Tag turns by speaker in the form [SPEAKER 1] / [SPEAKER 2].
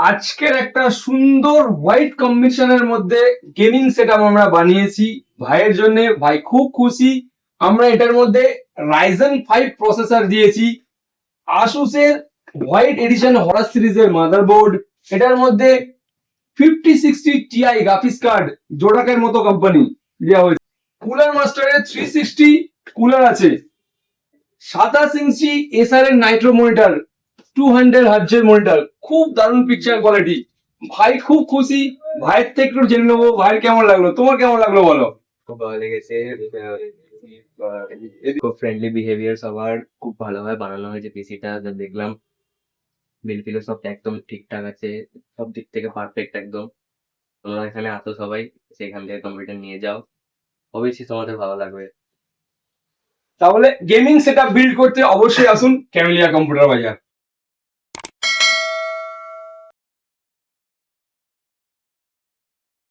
[SPEAKER 1] আজকের একটা সুন্দর হোয়াইট কম্বিনেশনের মধ্যে গেমিং সেটআপ আমরা বানিয়েছি ভাইয়ের জন্য। ভাই খুব খুশি। আমরা এটার মধ্যে রাইজেন 5 প্রসেসর দিয়েছি, আসুসের হোয়াইট এডিশন হরাস সিরিজের মাদারবোর্ড, এটার মধ্যে 5060 টিআই গ্রাফিক্স কার্ড, জোডাকের মতো কোম্পানি দেওয়া হয়েছে। কুলার মাস্টারের 360 কুলার আছে, 27 ইঞ্চি এসআর এর নাইট্রো মনিটর, 200 হার্টজের মনিটর, খুব দারুণ পিকচার কোয়ালিটি। ভাই খুব খুশি। ভাইয়ের থেকে একটু জেনে নেবো ভাইয়ের কেমন লাগলো, তোমার কেমন লাগলো বলো।
[SPEAKER 2] খুব ভালো লেগেছে। খুব ফ্রেন্ডলি বিহেভিয়ার, সবার খুব ভালোভাবে বানানো হয়েছে পিসিটা। যা দেখলাম বিল ফিল সব একদম ঠিকঠাক আছে, সব দিক থেকে পারফেক্ট একদম। তোমরা এখানে আসো সবাই, সেখান থেকে কম্পিউটার নিয়ে যাও, অবশ্যই তোমাদের ভালো লাগবে।
[SPEAKER 1] তাহলে গেমিং সেটআপ বিল্ড করতে অবশ্যই আসুন ক্যামেলিয়া কম্পিউটার বাজার।